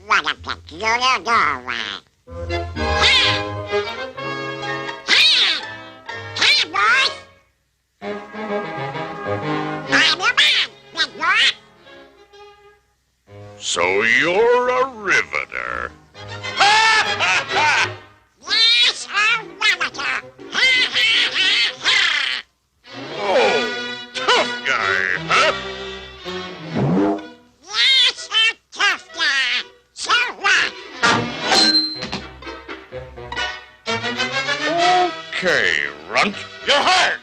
What a peculiar doorway. Hey! Hey! Hey, boys! I'm your man, big boy. So you're a riveter. Ha ha ha! Yes, a riveter. Ha ha ha ha! Oh, tough guy, huh? Yes, a tough guy. So what? Okay, runt, you're hired.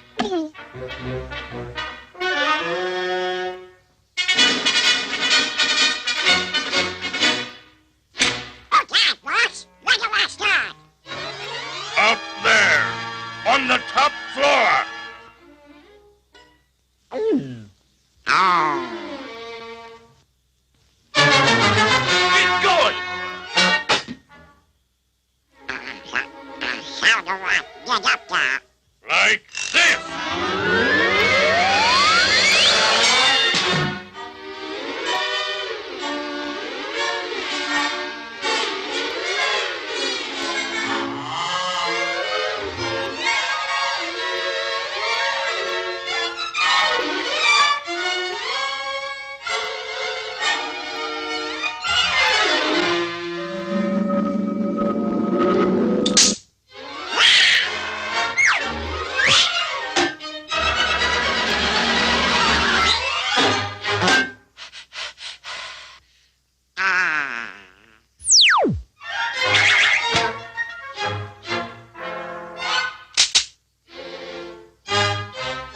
Okay, boss. When do I start? Up there, on the top floor. Oh. Get going. How do I get up there? Like this.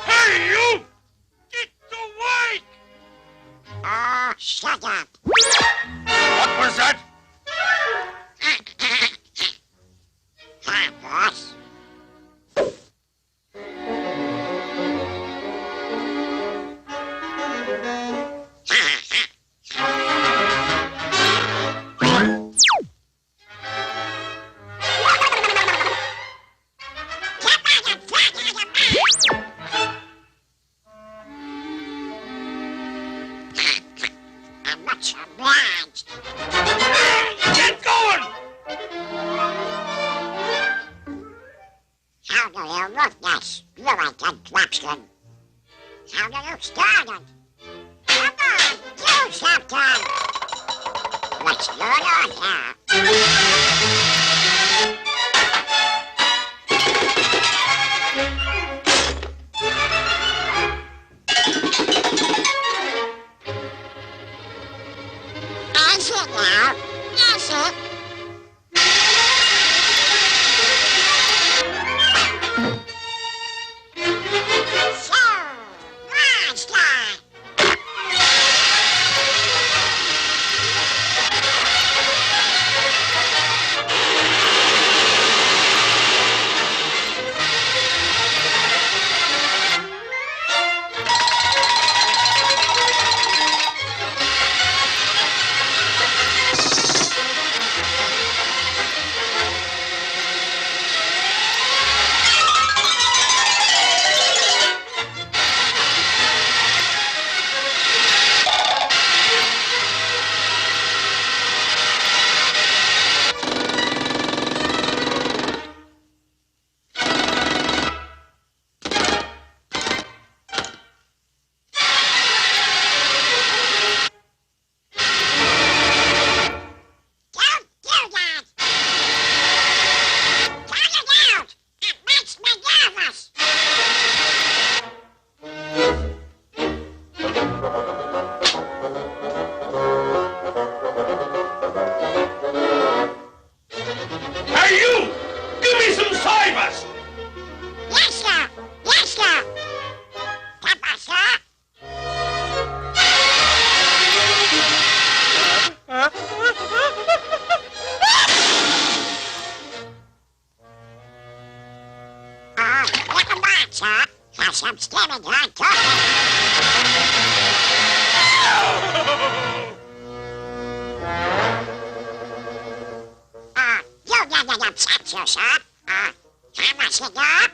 Hey, you! Get away! Oh, shut up. What was that? Hi, boss. I'm much obliged. Get going! How do you look this fluent contraption? How do you start it? Come on, do something! What's going on here? That's it now. That's it. So, monster! Don't do that! Cut it out! It makes me nervous! Hey, you! Give me some cybers! Yes, sir! Yes, sir! Papa, sir! Never mind, sir. Have some steaming on talking. You never upset yourself. How much you got?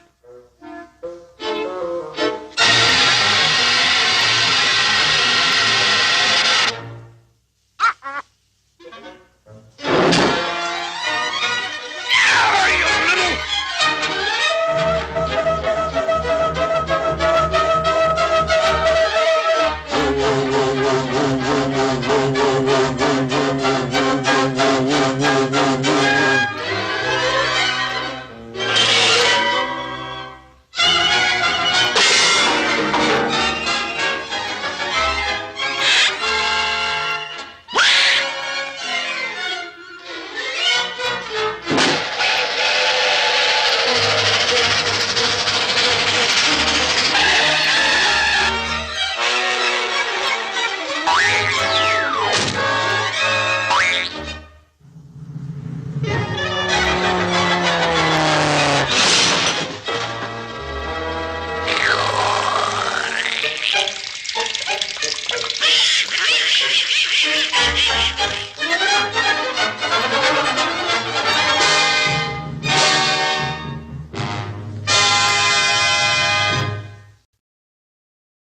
Uh-oh.